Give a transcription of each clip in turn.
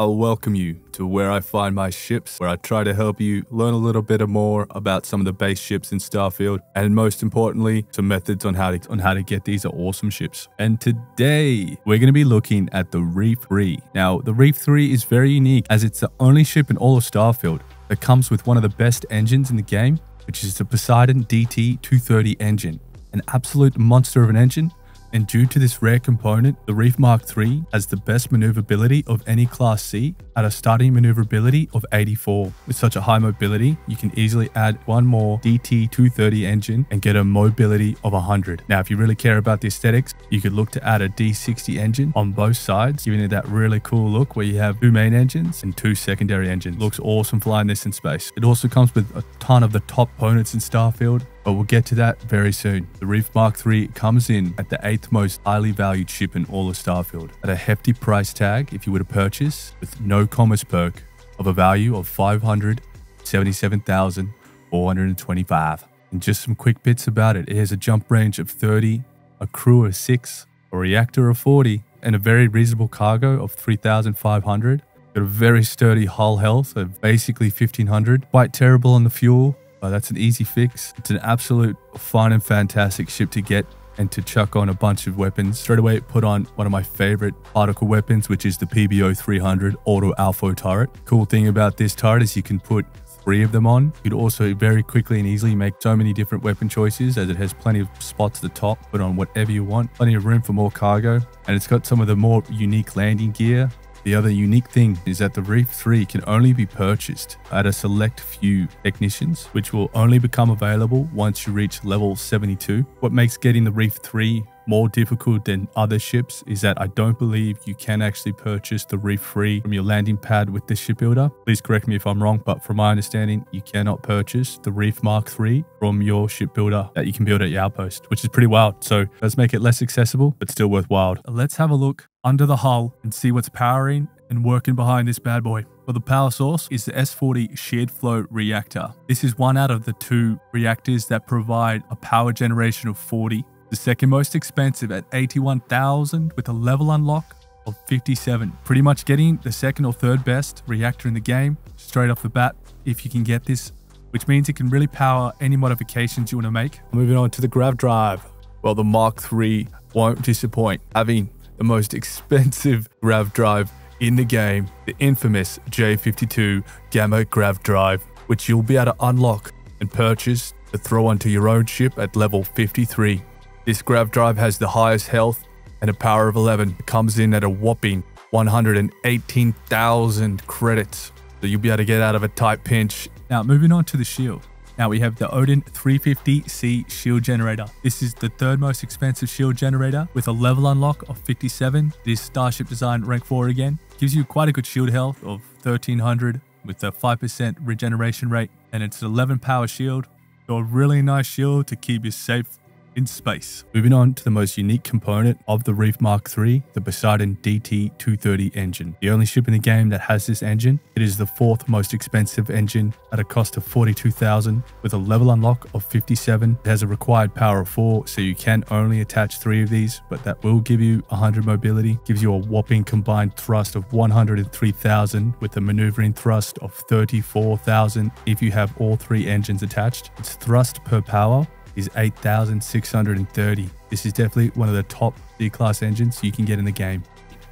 I'll welcome you to where I find my ships, where I try to help you learn a little bit more about some of the base ships in Starfield, and most importantly, some methods on how to get these awesome ships. And today, we're going to be looking at the Reef III. Now, the Reef III is very unique as it's the only ship in all of Starfield that comes with one of the best engines in the game, which is the Poseidon DT230 engine. An absolute monster of an engine. And due to this rare component, the Reef Mark III has the best maneuverability of any Class C at a starting maneuverability of 84. With such a high mobility, you can easily add one more DT230 engine and get a mobility of 100. Now, if you really care about the aesthetics, you could look to add a D60 engine on both sides, giving it that really cool look where you have two main engines and two secondary engines. Looks awesome flying this in space. It also comes with a ton of the top components in Starfield, but we'll get to that very soon. The Reef Mark III comes in at the 8th most highly valued ship in all of Starfield at a hefty price tag if you were to purchase with no commerce perk of a value of 577,425. And just some quick bits about it. It has a jump range of 30, a crew of 6, a reactor of 40, and a very reasonable cargo of 3,500. Got a very sturdy hull health of basically 1,500. Quite terrible on the fuel. That's an easy fix. It's an absolute fun and fantastic ship to get and to chuck on a bunch of weapons. Straight away, put on one of my favorite particle weapons, which is the PBO 300 Auto Alpha turret. Cool thing about this turret is you can put 3 of them on. You could also very quickly and easily make so many different weapon choices as it has plenty of spots at the top. Put on whatever you want. Plenty of room for more cargo. And it's got some of the more unique landing gear. The other unique thing is that the Reef III can only be purchased at a select few technicians, which will only become available once you reach level 72. What makes getting the Reef III more difficult than other ships is that I don't believe you can actually purchase the Reef III from your landing pad with the shipbuilder. Please correct me if I'm wrong, but from my understanding, you cannot purchase the Reef Mark III from your shipbuilder that you can build at your outpost, which is pretty wild. So it does make it less accessible, but still worthwhile. Let's have a look under the hull and see what's powering and working behind this bad boy. Well, the power source is the S40 shared flow reactor. This is one out of the 2 reactors that provide a power generation of 40. The second most expensive at 81,000 with a level unlock of 57. Pretty much getting the second or third best reactor in the game straight off the bat if you can get this, which means it can really power any modifications you want to make. Moving on to the grav drive. Well, the Mark III won't disappoint, having the most expensive grav drive in the game, the infamous J52 Gamma grav drive, which you'll be able to unlock and purchase to throw onto your own ship at level 53. This grav drive has the highest health and a power of 11. It comes in at a whopping 118,000 credits. So you'll be able to get out of a tight pinch. Now, moving on to the shield. Now we have the Odin 350C shield generator. This is the 3rd most expensive shield generator with a level unlock of 57. This Starship Design rank 4 again. Gives you quite a good shield health of 1,300 with a 5% regeneration rate. And it's an 11 power shield. So a really nice shield to keep you safe in space. Moving on to the most unique component of the Reef Mark III, the Poseidon DT230 engine. The only ship in the game that has this engine. It is the 4th most expensive engine at a cost of 42,000 with a level unlock of 57. It has a required power of 4, so you can only attach 3 of these, but that will give you 100 mobility. Gives you a whopping combined thrust of 103,000 with a maneuvering thrust of 34,000 if you have all 3 engines attached. Its thrust per power is 8,630. This is definitely one of the top C-class engines you can get in the game.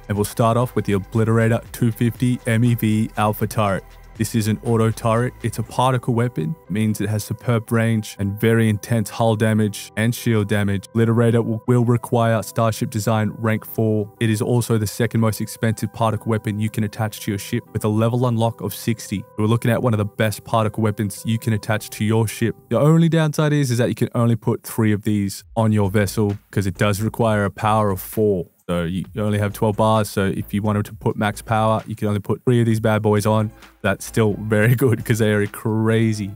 And we'll start off with the Obliterator 250 MEV Alpha turret. This is an auto turret. It's a particle weapon. It means it has superb range and very intense hull damage and shield damage. Obliterator will require Starship Design rank 4. It is also the 2nd most expensive particle weapon you can attach to your ship with a level unlock of 60. We're looking at one of the best particle weapons you can attach to your ship. The only downside is that you can only put 3 of these on your vessel because it does require a power of 4. So you only have 12 bars. So if you wanted to put max power, you can only put 3 of these bad boys on. That's still very good because they are crazy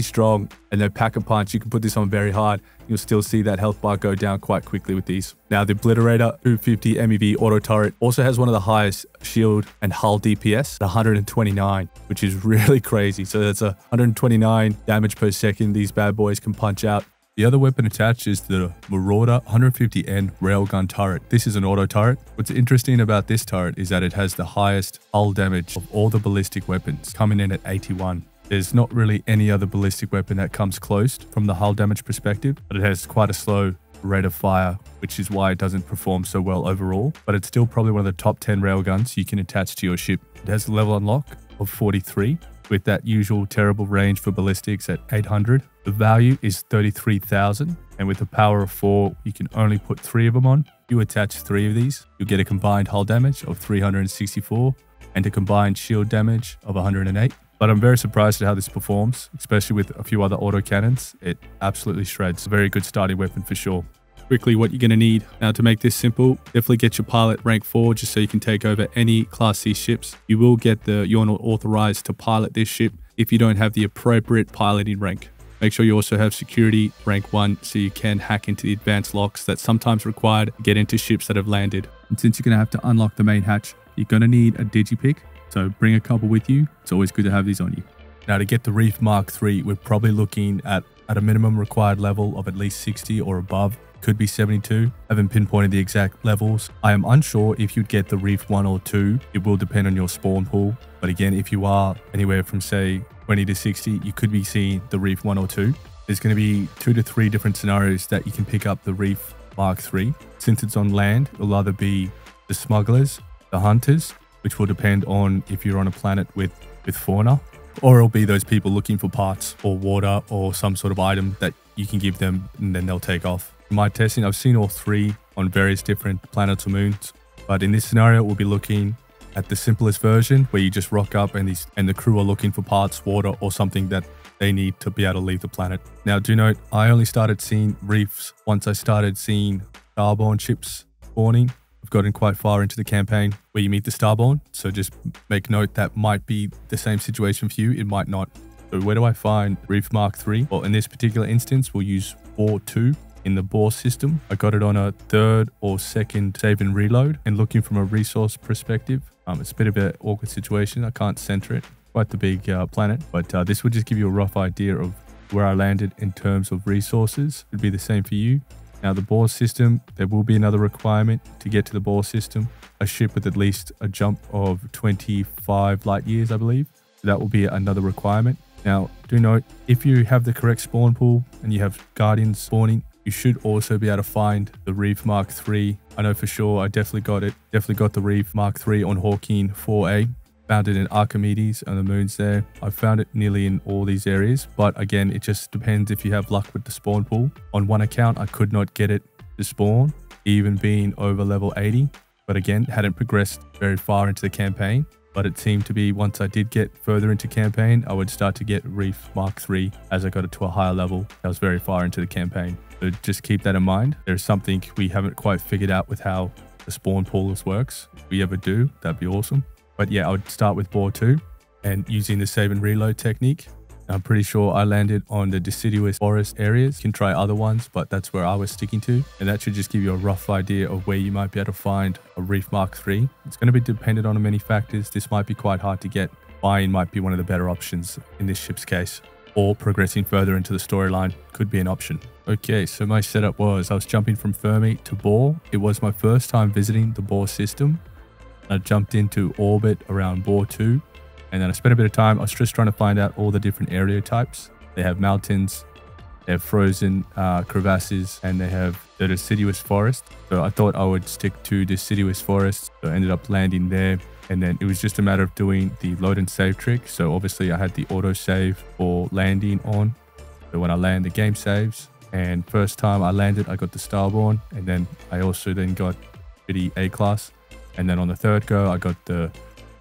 strong and they pack a punch. You can put this on very hard. You'll still see that health bar go down quite quickly with these. Now the Obliterator 250 MEV auto turret also has one of the highest shield and hull DPS at 129, which is really crazy. So that's a 129 damage per second these bad boys can punch out. The other weapon attached is the Marauder 150N railgun turret. This is an auto turret. What's interesting about this turret is that it has the highest hull damage of all the ballistic weapons, coming in at 81. There's not really any other ballistic weapon that comes close from the hull damage perspective, but it has quite a slow rate of fire, which is why it doesn't perform so well overall. But it's still probably one of the top 10 railguns you can attach to your ship. It has a level unlock of 43, with that usual terrible range for ballistics at 800. The value is 33,000, and with a power of 4, you can only put 3 of them on. You attach 3 of these, you'll get a combined hull damage of 364 and a combined shield damage of 108. But I'm very surprised at how this performs, especially with a few other autocannons. It absolutely shreds. A very good starting weapon for sure. Quickly, what you're going to need. Now, to make this simple, definitely get your pilot rank 4 just so you can take over any Class C ships. You will get you're not authorized to pilot this ship if you don't have the appropriate piloting rank. Make sure you also have security rank 1 so you can hack into the advanced locks that's sometimes required to get into ships that have landed. And since you're going to have to unlock the main hatch, you're going to need a digipick. So bring a couple with you. It's always good to have these on you. Now, to get the Reef Mark III, we're probably looking at a minimum required level of at least 60 or above. Could be 72. I haven't pinpointed the exact levels. I am unsure if you'd get the Reef 1 or 2. It will depend on your spawn pool. But again, if you are anywhere from say 20 to 60, you could be seeing the Reef 1 or 2. There's going to be 2 to 3 different scenarios that you can pick up the Reef Mark III. Since it's on land, it'll either be the smugglers, the hunters, which will depend on if you're on a planet with fauna, or it'll be those people looking for parts or water or some sort of item that you can give them and then they'll take off. In my testing, I've seen all 3 on various different planets or moons, but in this scenario, we'll be looking at the simplest version where you just rock up and the crew are looking for parts, water, or something that they need to be able to leave the planet. Now, do note, I only started seeing reefs once I started seeing starborn ships spawning. I've gotten quite far into the campaign where you meet the starborn, so just make note that might be the same situation for you, it might not. So where do I find Reef Mark III? Well, in this particular instance, we'll use Boar 2 in the Boar system. I got it on a 3rd or 2nd save and reload, and looking from a resource perspective, it's a bit of an awkward situation. I can't center it, quite the big planet, but this will just give you a rough idea of where I landed in terms of resources. It'd be the same for you. Now, the Boar system, there will be another requirement to get to the Boar system. A ship with at least a jump of 25 light years, I believe. So that will be another requirement. Now, do note, if you have the correct spawn pool and you have Guardians spawning, you should also be able to find the Reef Mark III. I know for sure I definitely got it. Definitely got the Reef Mark III on Hawking 4A. Found it in Archimedes and the moons there. I've found it nearly in all these areas, but again, it just depends if you have luck with the spawn pool. On one account, I could not get it to spawn, even being over level 80, but again, hadn't progressed very far into the campaign. But it seemed to be once I did get further into campaign, I would start to get Reef Mark III as I got it to a higher level. I was very far into the campaign. So just keep that in mind. There's something we haven't quite figured out with how the spawn poolers works. If we ever do, that'd be awesome. But yeah, I would start with Boar 2 and using the save and reload technique. I'm pretty sure I landed on the deciduous forest areas. You can try other ones, but that's where I was sticking to. And that should just give you a rough idea of where you might be able to find a Reef Mark III. It's going to be dependent on many factors. This might be quite hard to get. Buying might be one of the better options in this ship's case. Or progressing further into the storyline could be an option. Okay, so my setup was I was jumping from Fermi to Boar. It was my first time visiting the Boar system. I jumped into orbit around Boar 2, and then I spent a bit of time. I was just trying to find out all the different area types. They have mountains, they have frozen crevasses, and they have the deciduous forest. So I thought I would stick to deciduous forest. So I ended up landing there, and then it was just a matter of doing the load and save trick. So obviously I had the auto save for landing on. So when I land, the game saves. And first time I landed, I got the Starborn, and then I also then got pretty A-class. And then on the 3rd go, I got the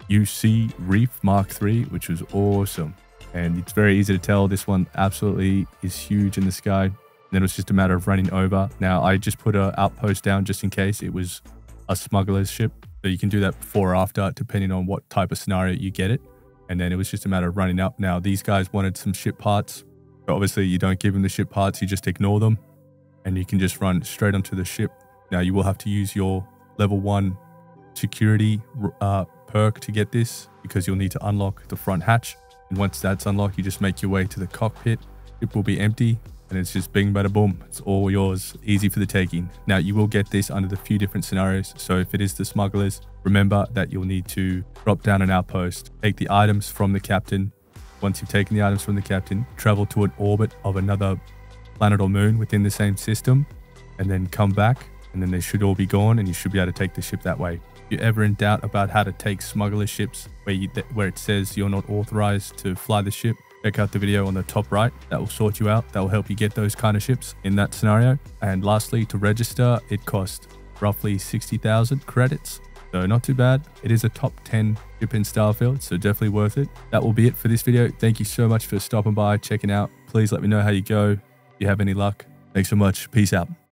UC Reef Mark III, which was awesome. And it's very easy to tell this one absolutely is huge in the sky. And then it was just a matter of running over. Now, I just put an outpost down just in case it was a smuggler's ship. So you can do that before or after, depending on what type of scenario you get it. And then it was just a matter of running up. Now, these guys wanted some ship parts. But obviously, you don't give them the ship parts. You just ignore them. And you can just run straight onto the ship. Now, you will have to use your level 1 security perk to get this, because you'll need to unlock the front hatch, and once that's unlocked, you just make your way to the cockpit. It will be empty, and it's just bing, bada, boom. It's all yours, easy for the taking. Now, you will get this under the few different scenarios. So if it is the smugglers, remember that you'll need to drop down an outpost, take the items from the captain. Once you've taken the items from the captain, travel to an orbit of another planet or moon within the same system, and then come back, and then they should all be gone, and you should be able to take the ship that way. If you're ever in doubt about how to take smuggler ships where it says you're not authorized to fly the ship, check out the video on the top right. That will sort you out. That will help you get those kind of ships in that scenario. And lastly, to register, it costs roughly 60,000 credits. So not too bad. It is a top 10 ship in Starfield, so definitely worth it. That will be it for this video. Thank you so much for stopping by, checking out. Please let me know how you go. If you have any luck. Thanks so much. Peace out.